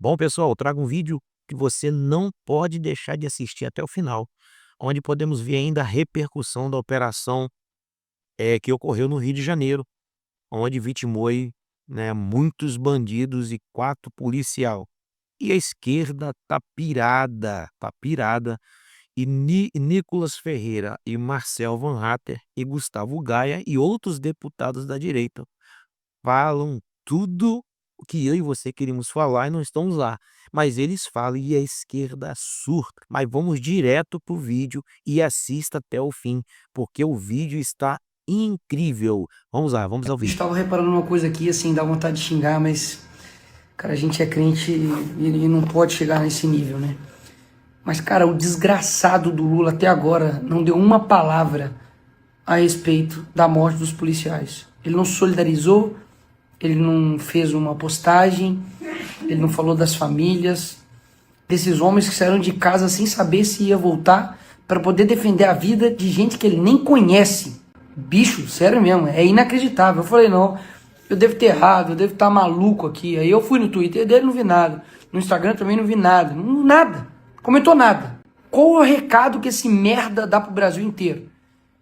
Bom, pessoal, eu trago um vídeo que você não pode deixar de assistir até o final, onde podemos ver ainda a repercussão da operação que ocorreu no Rio de Janeiro, onde vitimou aí, né, muitos bandidos e 4 policial. E a esquerda tá pirada, e Nicolas Ferreira e Marcel Van Hatter e Gustavo Gaia e outros deputados da direita falam tudo o que eu e você queríamos falar e não estamos lá. Mas eles falam e a esquerda surta. Mas vamos direto pro vídeo e assista até o fim, porque o vídeo está incrível. Vamos lá, vamos ao Eu vídeo. estava reparando uma coisa aqui, assim, dá vontade de xingar, mas, cara, a gente é crente e não pode chegar nesse nível, né? Mas, cara, o desgraçado do Lula até agora não deu uma palavra a respeito da morte dos policiais. Ele não se solidarizou, ele não fez uma postagem, ele não falou das famílias, desses homens que saíram de casa sem saber se ia voltar para poder defender a vida de gente que ele nem conhece. Bicho, sério mesmo, é inacreditável. Eu falei, não, eu devo ter errado, eu devo estar maluco aqui. Aí eu fui no Twitter dele, não vi nada. No Instagram também não vi nada. Nada. Comentou nada. Qual é o recado que esse merda dá pro Brasil inteiro?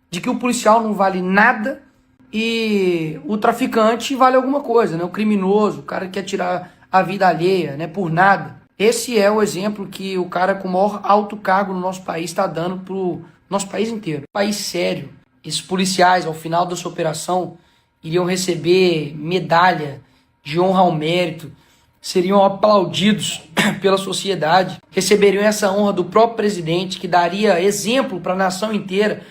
De que o policial não vale nada e o traficante vale alguma coisa, né? O criminoso, o cara que quer tirar a vida alheia, né? Por nada. Esse é o exemplo que o cara com o maior alto cargo no nosso país está dando pro nosso país inteiro. País sério. Esses policiais, ao final dessa operação, iriam receber medalha de honra ao mérito, seriam aplaudidos pela sociedade, receberiam essa honra do próprio presidente, que daria exemplo para a nação inteira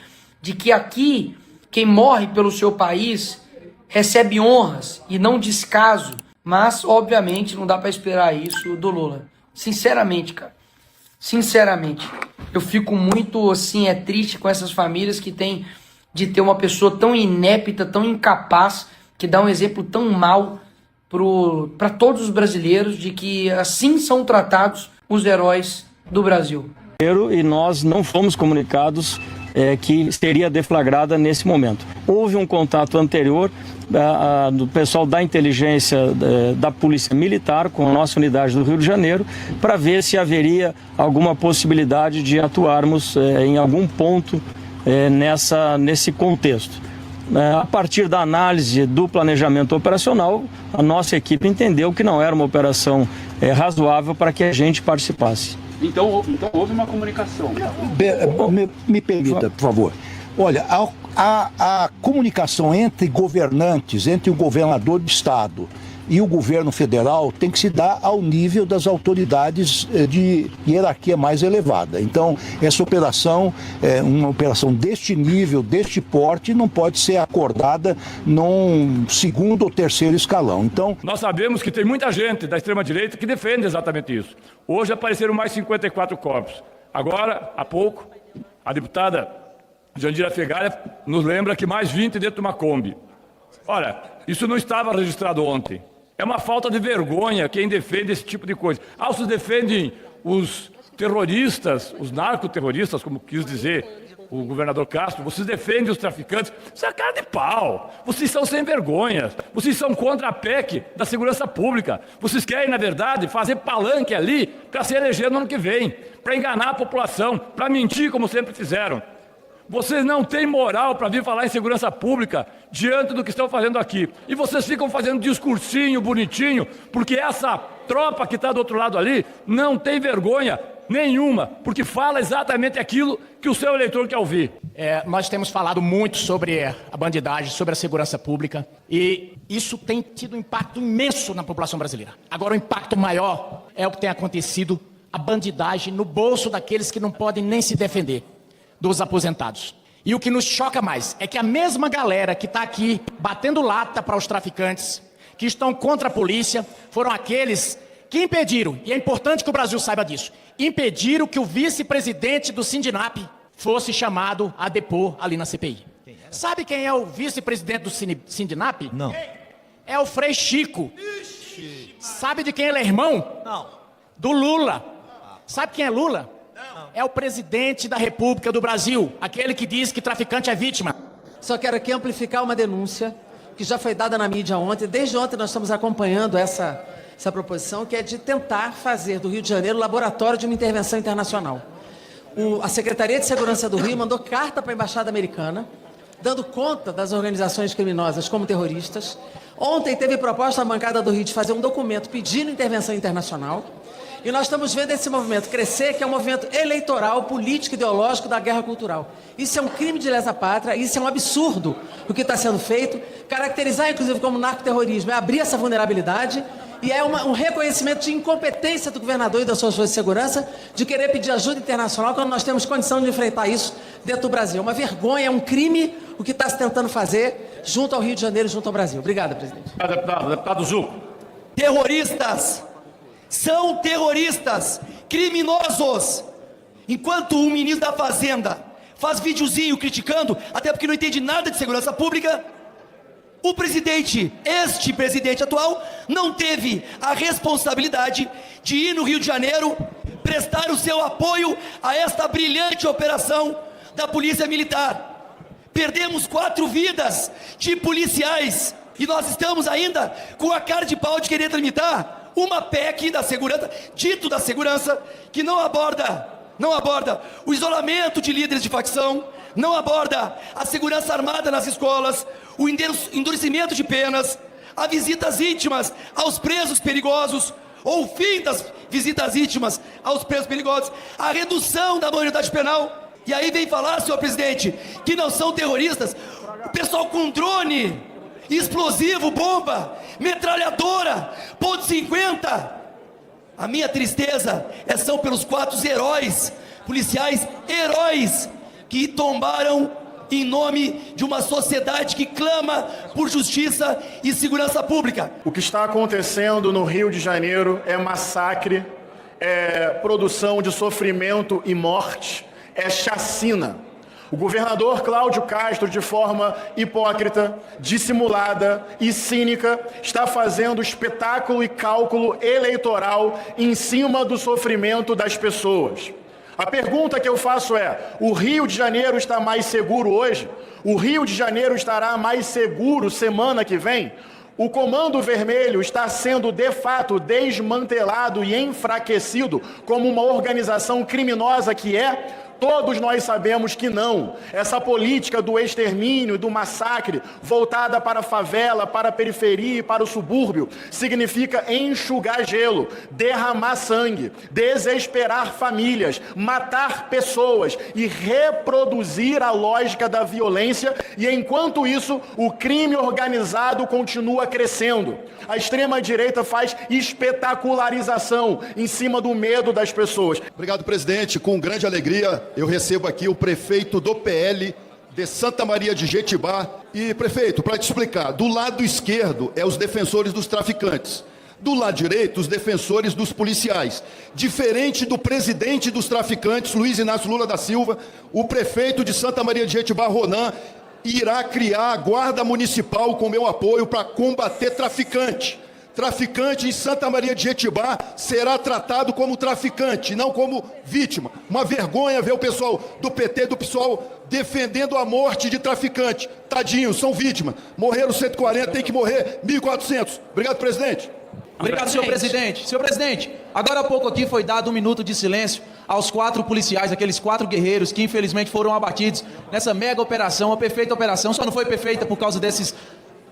de que aqui, quem morre pelo seu país recebe honras e não descaso. Mas, obviamente, não dá para esperar isso do Lula. Sinceramente, cara. Sinceramente. Eu fico muito, assim, triste com essas famílias que têm de ter uma pessoa tão inepta, tão incapaz, que dá um exemplo tão mau para todos os brasileiros de que assim são tratados os heróis do Brasil. E nós não fomos comunicados que seria deflagrada nesse momento. Houve um contato anterior do pessoal da inteligência da Polícia Militar com a nossa unidade do Rio de Janeiro para ver se haveria alguma possibilidade de atuarmos em algum ponto nesse contexto. A partir da análise do planejamento operacional, a nossa equipe entendeu que não era uma operação razoável para que a gente participasse. Então houve uma comunicação. Me permita, por favor. Olha, a comunicação entre governantes, entre o governador do estado e o governo federal tem que se dar ao nível das autoridades de hierarquia mais elevada. Então, essa operação, uma operação deste nível, deste porte, não pode ser acordada num segundo ou terceiro escalão. Então, Nós sabemos que tem muita gente da extrema-direita que defende exatamente isso. Hoje apareceram mais 54 corpos. Agora, há pouco, a deputada Jandira Fegali nos lembra que mais 20 dentro de uma Kombi. Olha, isso não estava registrado ontem. É uma falta de vergonha quem defende esse tipo de coisa. Vocês defendem os terroristas, os narcoterroristas, como quis dizer o governador Castro, vocês defendem os traficantes. Isso é cara de pau. Vocês são sem vergonha. Vocês são contra a PEC da segurança pública. Vocês querem, na verdade, fazer palanque ali para se eleger no ano que vem, para enganar a população, para mentir como sempre fizeram. Vocês não têm moral para vir falar em segurança pública diante do que estão fazendo aqui. E vocês ficam fazendo discursinho bonitinho, porque essa tropa que está do outro lado ali não tem vergonha nenhuma, porque fala exatamente aquilo que o seu eleitor quer ouvir. Nós temos falado muito sobre a bandidagem, sobre a segurança pública, e isso tem tido um impacto imenso na população brasileira. Agora, o impacto maior é o que tem acontecido, a bandidagem no bolso daqueles que não podem nem se defender, dos aposentados. E o que nos choca mais é que a mesma galera que está aqui batendo lata para os traficantes, que estão contra a polícia, foram aqueles que impediram, e é importante que o Brasil saiba disso, impediram que o vice-presidente do Sindinap fosse chamado a depor ali na CPI. Sabe quem é o vice-presidente do Sindinap? Não. É o Frei Chico. Sabe de quem ele é irmão? Não. Do Lula. Sabe quem é Lula? É o presidente da República do Brasil, aquele que diz que traficante é vítima. Só quero aqui amplificar uma denúncia que já foi dada na mídia ontem. Desde ontem nós estamos acompanhando essa proposição, que é de tentar fazer do Rio de Janeiro laboratório de uma intervenção internacional. A Secretaria de Segurança do Rio mandou carta para a Embaixada Americana, dando conta das organizações criminosas como terroristas. Ontem teve proposta na bancada do Rio de fazer um documento pedindo intervenção internacional. E nós estamos vendo esse movimento crescer, que é um movimento eleitoral, político, ideológico da guerra cultural. Isso é um crime de lesa pátria, isso é um absurdo o que está sendo feito. Caracterizar, inclusive, como narcoterrorismo é abrir essa vulnerabilidade e é um reconhecimento de incompetência do governador e das suas forças de segurança de querer pedir ajuda internacional quando nós temos condição de enfrentar isso dentro do Brasil. É uma vergonha, é um crime o que está se tentando fazer junto ao Rio de Janeiro e junto ao Brasil. Obrigado, presidente. Deputado Zucco. Terroristas são terroristas, criminosos. Enquanto o ministro da Fazenda faz videozinho criticando, até porque não entende nada de segurança pública, o presidente, este presidente atual, não teve a responsabilidade de ir no Rio de Janeiro prestar o seu apoio a esta brilhante operação da Polícia Militar. Perdemos 4 vidas de policiais e nós estamos ainda com a cara de pau de querer tramitar uma PEC da segurança, dito da segurança, que não aborda o isolamento de líderes de facção, não aborda a segurança armada nas escolas, o endurecimento de penas, as visitas íntimas aos presos perigosos, ou o fim das visitas íntimas aos presos perigosos, a redução da maioridade penal. E aí vem falar, senhor presidente, que não são terroristas, o pessoal com drone, explosivo, bomba, metralhadora, ponto .50. A minha tristeza são pelos 4 heróis, policiais heróis, que tombaram em nome de uma sociedade que clama por justiça e segurança pública. O que está acontecendo no Rio de Janeiro é massacre, é produção de sofrimento e morte, é chacina. O governador Cláudio Castro, de forma hipócrita, dissimulada e cínica, está fazendo espetáculo e cálculo eleitoral em cima do sofrimento das pessoas. A pergunta que eu faço é: o Rio de Janeiro está mais seguro hoje? O Rio de Janeiro estará mais seguro semana que vem? O Comando Vermelho está sendo, de fato, desmantelado e enfraquecido como uma organização criminosa que é? Todos nós sabemos que não. Essa política do extermínio, do massacre, voltada para a favela, para a periferia e para o subúrbio, significa enxugar gelo, derramar sangue, desesperar famílias, matar pessoas e reproduzir a lógica da violência. E enquanto isso, o crime organizado continua crescendo. A extrema-direita faz espetacularização em cima do medo das pessoas. Obrigado, presidente. Com grande alegria, eu recebo aqui o prefeito do PL de Santa Maria de Jetibá. E, prefeito, para te explicar, do lado esquerdo é os defensores dos traficantes, do lado direito os defensores dos policiais. Diferente do presidente dos traficantes, Luiz Inácio Lula da Silva, o prefeito de Santa Maria de Jetibá, Ronan, irá criar a Guarda Municipal com meu apoio para combater traficante. Traficante em Santa Maria de Jetibá será tratado como traficante, não como vítima. Uma vergonha ver o pessoal do PT, do PSOL, defendendo a morte de traficante. Tadinhos, são vítimas. Morreram 140, tem que morrer 1.400. Obrigado, presidente. Obrigado, senhor presidente. Senhor presidente, agora há pouco aqui foi dado 1 minuto de silêncio aos 4 policiais, aqueles 4 guerreiros que infelizmente foram abatidos nessa mega operação, a perfeita operação. Só não foi perfeita por causa desses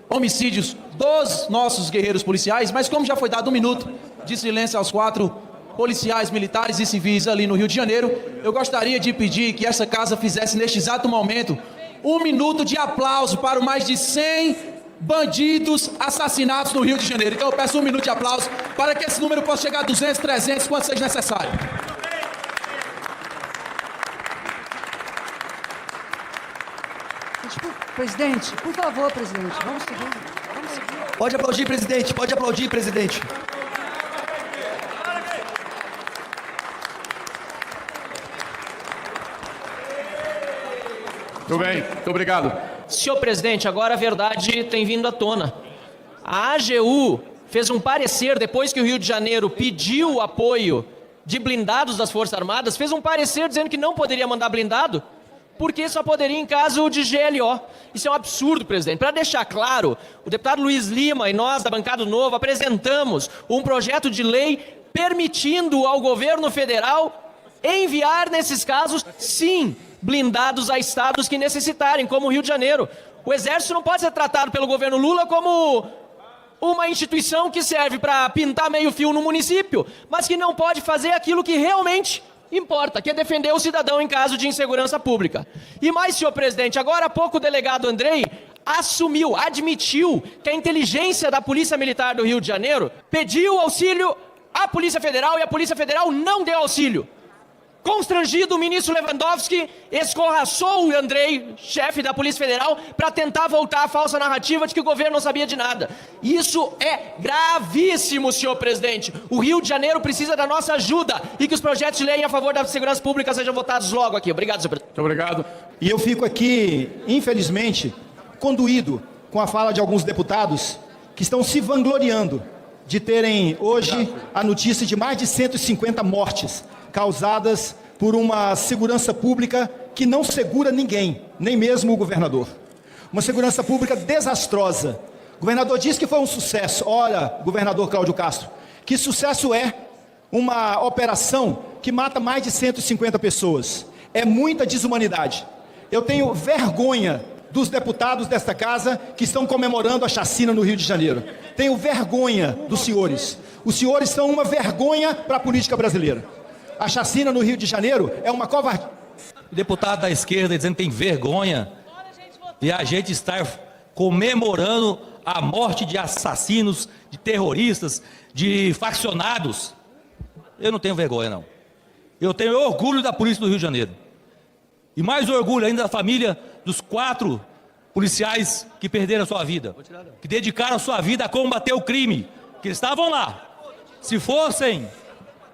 homicídios dos nossos guerreiros policiais, mas como já foi dado 1 minuto de silêncio aos 4 policiais militares e civis ali no Rio de Janeiro, eu gostaria de pedir que essa casa fizesse neste exato momento 1 minuto de aplauso para os mais de 100 bandidos assassinados no Rio de Janeiro. Então eu peço 1 minuto de aplauso para que esse número possa chegar a 200, 300, quanto seja necessário. Presidente, por favor, presidente, vamos seguir. Pode aplaudir, presidente, pode aplaudir, presidente. Tudo bem, muito obrigado. Senhor presidente, agora a verdade tem vindo à tona. A AGU fez um parecer, depois que o Rio de Janeiro pediu o apoio de blindados das Forças Armadas, fez um parecer dizendo que não poderia mandar blindado, porque só poderia em caso de GLO. Isso é um absurdo, presidente. Para deixar claro, o deputado Luiz Lima e nós da bancada do Novo apresentamos um projeto de lei permitindo ao governo federal enviar, nesses casos, sim, blindados a estados que necessitarem, como o Rio de Janeiro. O Exército não pode ser tratado pelo governo Lula como uma instituição que serve para pintar meio fio no município, mas que não pode fazer aquilo que realmente importa, que é defender o cidadão em caso de insegurança pública. E mais, senhor presidente, agora há pouco o delegado Andrei admitiu que a inteligência da Polícia Militar do Rio de Janeiro pediu auxílio à Polícia Federal e a Polícia Federal não deu auxílio. Constrangido, o ministro Lewandowski escorraçou o Andrei, chefe da Polícia Federal, para tentar voltar à falsa narrativa de que o governo não sabia de nada. Isso é gravíssimo, senhor presidente. O Rio de Janeiro precisa da nossa ajuda e que os projetos de lei a favor da segurança pública sejam votados logo aqui. Obrigado, senhor presidente. Muito obrigado. E eu fico aqui, infelizmente, condoído com a fala de alguns deputados que estão se vangloriando de terem hoje a notícia de mais de 150 mortes causadas por uma segurança pública que não segura ninguém, nem mesmo o governador. Uma segurança pública desastrosa. O governador disse que foi um sucesso. Ora, governador Cláudio Castro, que sucesso é uma operação que mata mais de 150 pessoas? É muita desumanidade. Eu tenho vergonha dos deputados desta casa que estão comemorando a chacina no Rio de Janeiro. Tenho vergonha dos senhores. Os senhores são uma vergonha para a política brasileira. A chacina no Rio de Janeiro é uma covardia. O deputado da esquerda dizendo que tem vergonha de a gente estar comemorando a morte de assassinos, de terroristas, de faccionados. Eu não tenho vergonha, não. Eu tenho orgulho da polícia do Rio de Janeiro. E mais orgulho ainda da família dos 4 policiais que perderam a sua vida, que dedicaram a sua vida a combater o crime, que eles estavam lá. Se fossem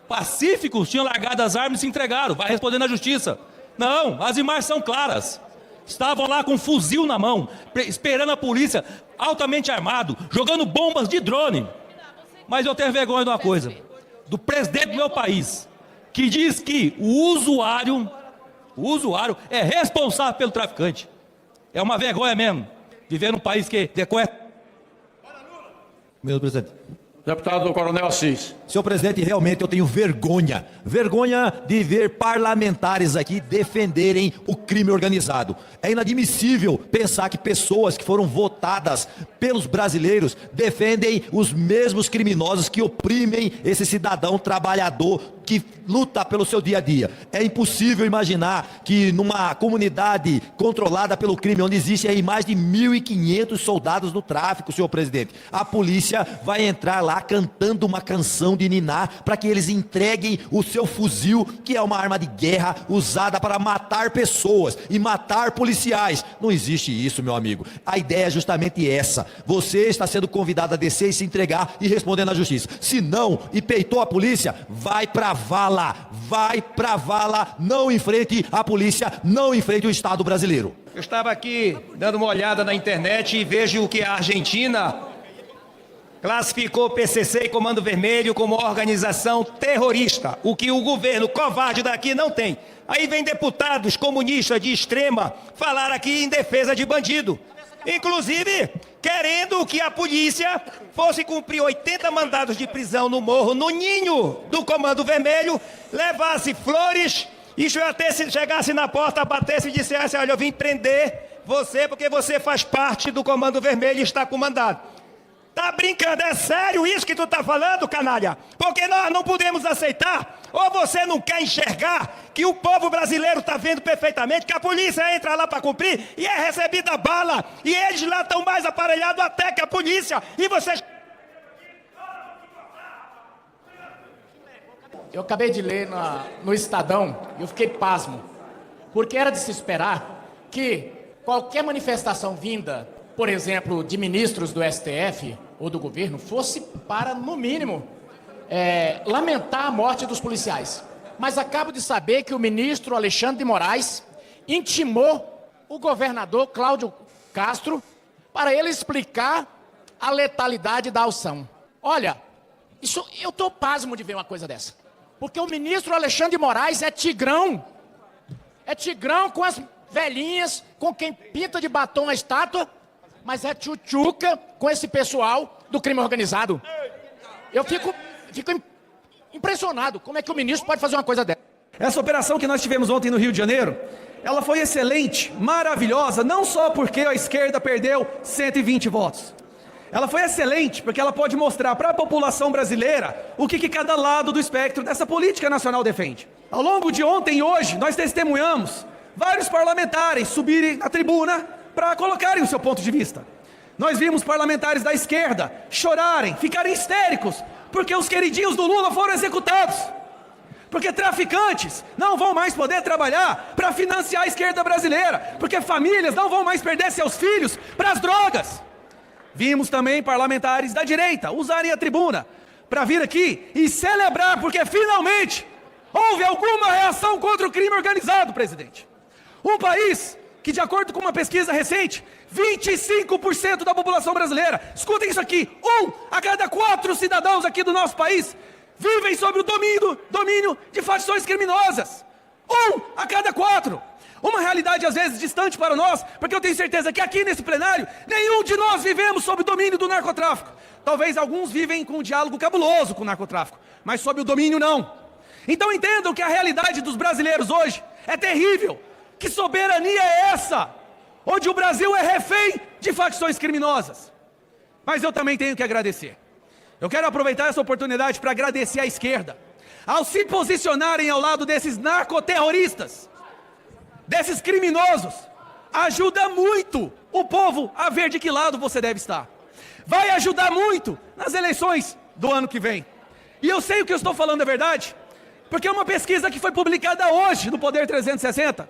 pacíficos, tinham largado as armas e se entregaram. Vai responder na justiça. Não, as imagens são claras. Estavam lá com um fuzil na mão, esperando a polícia, altamente armado, jogando bombas de drone. Mas eu tenho vergonha de uma coisa, do presidente do meu país, que diz que o usuário é responsável pelo traficante. É uma vergonha mesmo, viver num país que decorre. Meu presidente. Deputado Coronel Assis. Senhor presidente, realmente eu tenho vergonha de ver parlamentares aqui defenderem o crime organizado. É inadmissível pensar que pessoas que foram votadas pelos brasileiros defendem os mesmos criminosos que oprimem esse cidadão trabalhador que luta pelo seu dia a dia. É impossível imaginar que numa comunidade controlada pelo crime, onde existem mais de 1.500 soldados no tráfico, senhor presidente, a polícia vai entrar lá cantando uma canção de niná para que eles entreguem o seu fuzil, que é uma arma de guerra usada para matar pessoas e matar policiais. Não existe isso, meu amigo. A ideia é justamente essa. Você está sendo convidado a descer e se entregar e responder na justiça. Se não, e peitou a polícia, vai pra vala, não enfrente a polícia, não enfrente o Estado brasileiro. Eu estava aqui dando uma olhada na internet e vejo que a Argentina classificou o PCC e Comando Vermelho como organização terrorista, o que o governo covarde daqui não tem. Aí vem deputados comunistas de extrema falar aqui em defesa de bandido, inclusive querendo que a polícia fosse cumprir 80 mandados de prisão no morro, no ninho do Comando Vermelho, levasse flores e chegasse na porta, batesse e dissesse: olha, eu vim prender você porque você faz parte do Comando Vermelho e está com mandado. Tá brincando? É sério isso que tu tá falando, canalha? Porque nós não podemos aceitar. Ou você não quer enxergar que o povo brasileiro tá vendo perfeitamente que a polícia entra lá para cumprir e é recebida bala. E eles lá estão mais aparelhados até que a polícia. E vocês... Eu acabei de ler no Estadão e eu fiquei pasmo. Porque era de se esperar que qualquer manifestação vinda, por exemplo, de ministros do STF ou do governo, fosse para, no mínimo, lamentar a morte dos policiais. Mas acabo de saber que o ministro Alexandre de Moraes intimou o governador Cláudio Castro para ele explicar a letalidade da ação. Olha, eu estou pasmo de ver uma coisa dessa. Porque o ministro Alexandre de Moraes é tigrão. É tigrão com as velhinhas com quem pinta de batom a estátua, mas é tchutchuca com esse pessoal do crime organizado. Eu fico impressionado. Como é que o ministro pode fazer uma coisa dessa? Essa operação que nós tivemos ontem no Rio de Janeiro, ela foi excelente, maravilhosa, não só porque a esquerda perdeu 120 votos. Ela foi excelente porque ela pode mostrar para a população brasileira o que cada lado do espectro dessa política nacional defende. Ao longo de ontem e hoje, nós testemunhamos vários parlamentares subirem à tribuna para colocarem o seu ponto de vista. Nós vimos parlamentares da esquerda chorarem, ficarem histéricos, porque os queridinhos do Lula foram executados. Porque traficantes não vão mais poder trabalhar para financiar a esquerda brasileira. Porque famílias não vão mais perder seus filhos para as drogas. Vimos também parlamentares da direita usarem a tribuna para vir aqui e celebrar, porque finalmente houve alguma reação contra o crime organizado, presidente. Um país que, de acordo com uma pesquisa recente, 25% da população brasileira, escutem isso aqui, 1 a cada 4 cidadãos aqui do nosso país vivem sob o domínio de facções criminosas. 1 a cada 4. Uma realidade às vezes distante para nós, porque eu tenho certeza que aqui nesse plenário, nenhum de nós vivemos sob o domínio do narcotráfico. Talvez alguns vivem com um diálogo cabuloso com o narcotráfico, mas sob o domínio não. Então entendam que a realidade dos brasileiros hoje é terrível. Que soberania é essa? Onde o Brasil é refém de facções criminosas. Mas eu também tenho que agradecer. Eu quero aproveitar essa oportunidade para agradecer à esquerda, ao se posicionarem ao lado desses narcoterroristas, desses criminosos. Ajuda muito o povo a ver de que lado você deve estar. Vai ajudar muito nas eleições do ano que vem. E eu sei o que eu estou falando é verdade, porque uma pesquisa que foi publicada hoje no Poder 360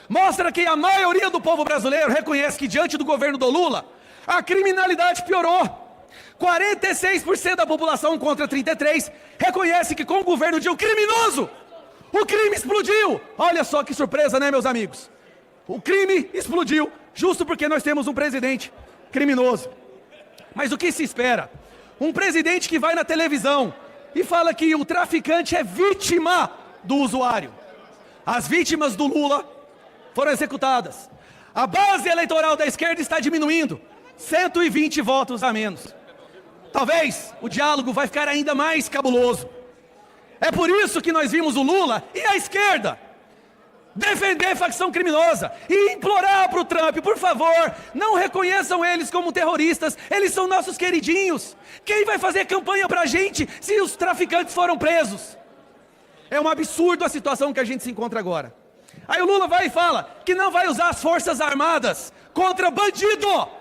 mostra que a maioria do povo brasileiro reconhece que diante do governo do Lula, a criminalidade piorou. 46% da população contra 33% reconhece que com o governo de um criminoso, o crime explodiu. Olha só que surpresa, né, meus amigos? O crime explodiu justo porque nós temos um presidente criminoso. Mas o que se espera? Um presidente que vai na televisão e fala que o traficante é vítima do usuário. As vítimas do Lula foram executadas. A base eleitoral da esquerda está diminuindo. 120 votos a menos. Talvez o diálogo vai ficar ainda mais cabuloso. É por isso que nós vimos o Lula e a esquerda defender facção criminosa e implorar para o Trump, por favor, não reconheçam eles como terroristas, eles são nossos queridinhos. Quem vai fazer campanha para a gente se os traficantes foram presos? É um absurdo a situação que a gente se encontra agora. Aí o Lula vai e fala que não vai usar as forças armadas contra bandido.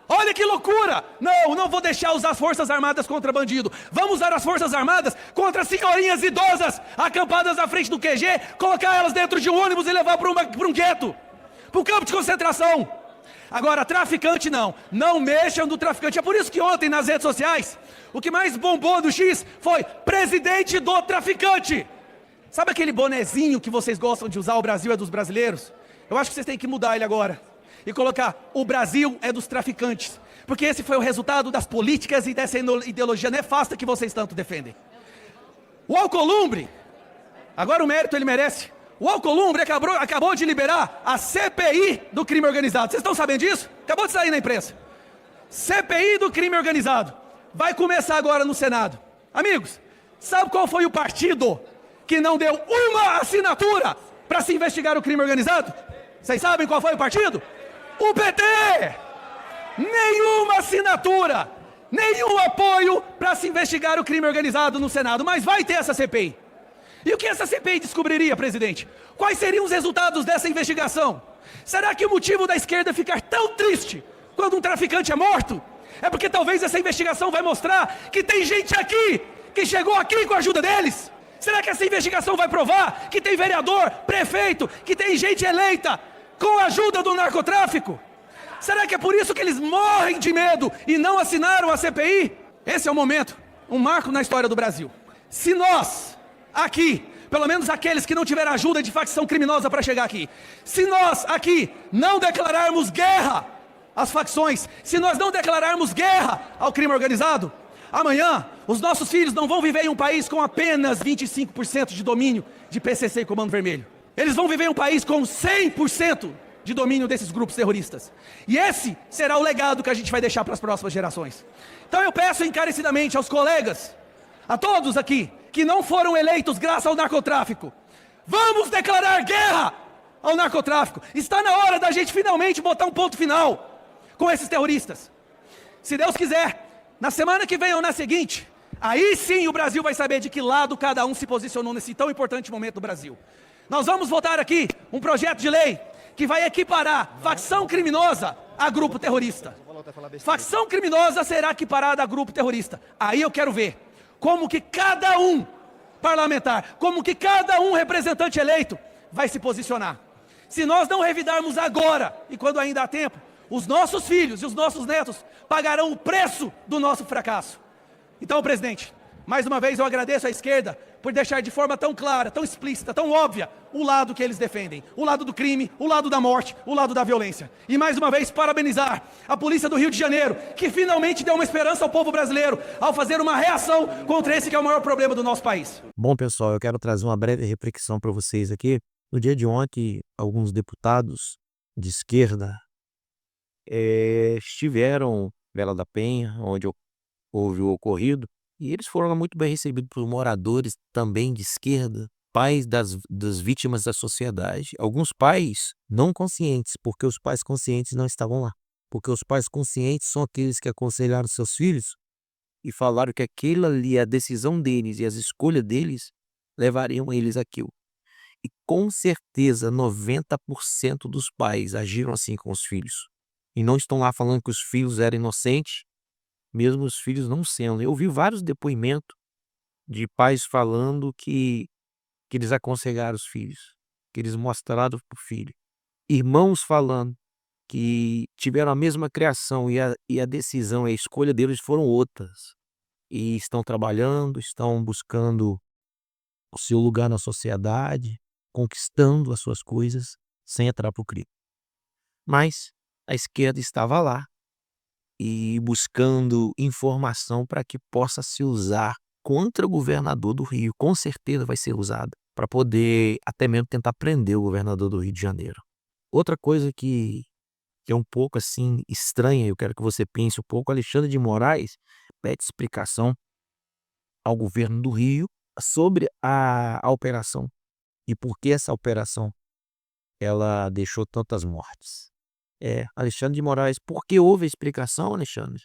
Olha que loucura! Não vou deixar usar as forças armadas contra bandido. Vamos usar as forças armadas contra senhorinhas idosas acampadas à frente do QG, colocar elas dentro de um ônibus e levar para um gueto, para um campo de concentração. Agora, traficante não mexam no traficante. É por isso que ontem nas redes sociais, o que mais bombou no X foi presidente do traficante. Sabe aquele bonezinho que vocês gostam de usar, o Brasil é dos brasileiros? Eu acho que vocês têm que mudar ele agora e colocar, o Brasil é dos traficantes, porque esse foi o resultado das políticas e dessa ideologia nefasta que vocês tanto defendem. O Alcolumbre, agora o mérito ele merece, o Alcolumbre acabou de liberar a CPI do crime organizado. Vocês estão sabendo disso? Acabou de sair na imprensa. CPI do crime organizado. Vai começar agora no Senado. Amigos, sabe qual foi o partido que não deu uma assinatura para se investigar o crime organizado? Vocês sabem qual foi o partido? O PT! Nenhuma assinatura, nenhum apoio para se investigar o crime organizado no Senado, mas vai ter essa CPI. E o que essa CPI descobriria, presidente? Quais seriam os resultados dessa investigação? Será que o motivo da esquerda ficar tão triste quando um traficante é morto é porque talvez essa investigação vai mostrar que tem gente aqui que chegou aqui com a ajuda deles? Será que essa investigação vai provar que tem vereador, prefeito, que tem gente eleita com a ajuda do narcotráfico? Será que é por isso que eles morrem de medo e não assinaram a CPI? Esse é o momento, um marco na história do Brasil. Se nós, aqui, pelo menos aqueles que não tiveram ajuda de facção criminosa para chegar aqui, se nós, aqui, não declararmos guerra às facções, se nós não declararmos guerra ao crime organizado, amanhã, os nossos filhos não vão viver em um país com apenas 25% de domínio de PCC e Comando Vermelho. Eles vão viver em um país com 100% de domínio desses grupos terroristas. E esse será o legado que a gente vai deixar para as próximas gerações. Então eu peço encarecidamente aos colegas, a todos aqui, que não foram eleitos graças ao narcotráfico, vamos declarar guerra ao narcotráfico. Está na hora da gente finalmente botar um ponto final com esses terroristas. Se Deus quiser, na semana que vem ou na seguinte, aí sim o Brasil vai saber de que lado cada um se posicionou nesse tão importante momento do Brasil. Nós vamos votar aqui um projeto de lei que vai equiparar facção criminosa a grupo terrorista. Facção criminosa será equiparada a grupo terrorista. Aí eu quero ver como que cada um parlamentar, como que cada um representante eleito vai se posicionar. Se nós não revidarmos agora, e quando ainda há tempo, os nossos filhos e os nossos netos pagarão o preço do nosso fracasso. Então, presidente, mais uma vez eu agradeço à esquerda por deixar de forma tão clara, tão explícita, tão óbvia, o lado que eles defendem. O lado do crime, o lado da morte, o lado da violência. E mais uma vez parabenizar a polícia do Rio de Janeiro, que finalmente deu uma esperança ao povo brasileiro, ao fazer uma reação contra esse que é o maior problema do nosso país. Bom, pessoal, eu quero trazer uma breve reflexão para vocês aqui. No dia de ontem, alguns deputados de esquerda estiveram em Vila da Penha, onde houve o ocorrido, e eles foram muito bem recebidos por moradores também de esquerda, pais das vítimas da sociedade. Alguns pais não conscientes, porque os pais conscientes não estavam lá. Porque os pais conscientes são aqueles que aconselharam seus filhos e falaram que aquilo ali, a decisão deles e as escolhas deles, levariam eles àquilo. E com certeza 90% dos pais agiram assim com os filhos. E não estão lá falando que os filhos eram inocentes, mesmo os filhos não sendo. Eu vi vários depoimentos de pais falando que eles aconselharam os filhos, que eles mostraram para o filho. Irmãos falando que tiveram a mesma criação e a decisão e a escolha deles foram outras. E estão trabalhando, estão buscando o seu lugar na sociedade, conquistando as suas coisas sem entrar para o crime. Mas a esquerda estava lá e buscando informação para que possa se usar contra o governador do Rio. Com certeza vai ser usada para poder até mesmo tentar prender o governador do Rio de Janeiro. Outra coisa que é um pouco assim estranha, eu quero que você pense um pouco, Alexandre de Moraes pede explicação ao governo do Rio sobre a operação e por que essa operação ela deixou tantas mortes. Alexandre de Moraes, por que houve a explicação, Alexandre?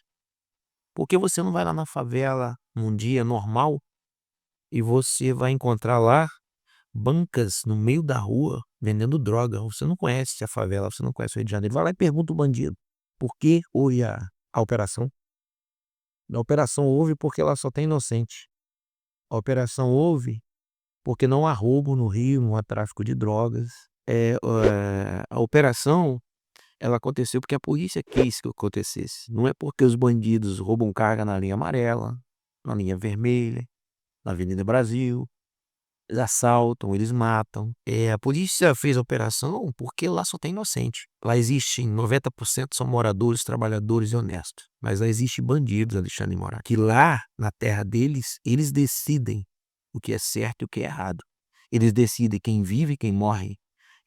Porque você não vai lá na favela num dia normal e você vai encontrar lá bancas no meio da rua vendendo droga. Você não conhece a favela, você não conhece o Rio de Janeiro. Vai lá e pergunta o bandido por que houve a operação. A operação houve porque ela só tem inocente. A operação houve porque não há roubo no Rio, não há tráfico de drogas. A operação ela aconteceu porque a polícia quis que acontecesse. Não é porque os bandidos roubam carga na linha amarela, na linha vermelha, na Avenida Brasil. Eles assaltam, eles matam. A polícia fez a operação porque lá só tem inocente. Lá existem 90% são moradores, trabalhadores e honestos. Mas lá existem bandidos, Alexandre de Moraes. Que lá, na terra deles, eles decidem o que é certo e o que é errado. Eles decidem quem vive e quem morre.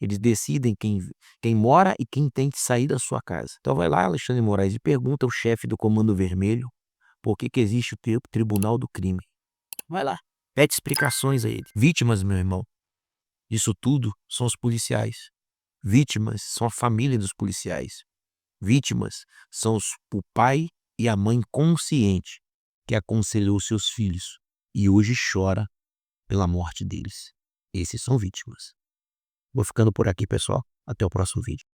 Eles decidem quem mora e quem tem que sair da sua casa. Então vai lá, Alexandre de Moraes, e pergunta ao chefe do Comando Vermelho por que existe o Tribunal do Crime. Vai lá. Pede explicações a ele. Vítimas, meu irmão, disso tudo são os policiais. Vítimas são a família dos policiais. Vítimas são o pai e a mãe consciente que aconselhou seus filhos e hoje chora pela morte deles. Esses são vítimas. Vou ficando por aqui, pessoal. Até o próximo vídeo.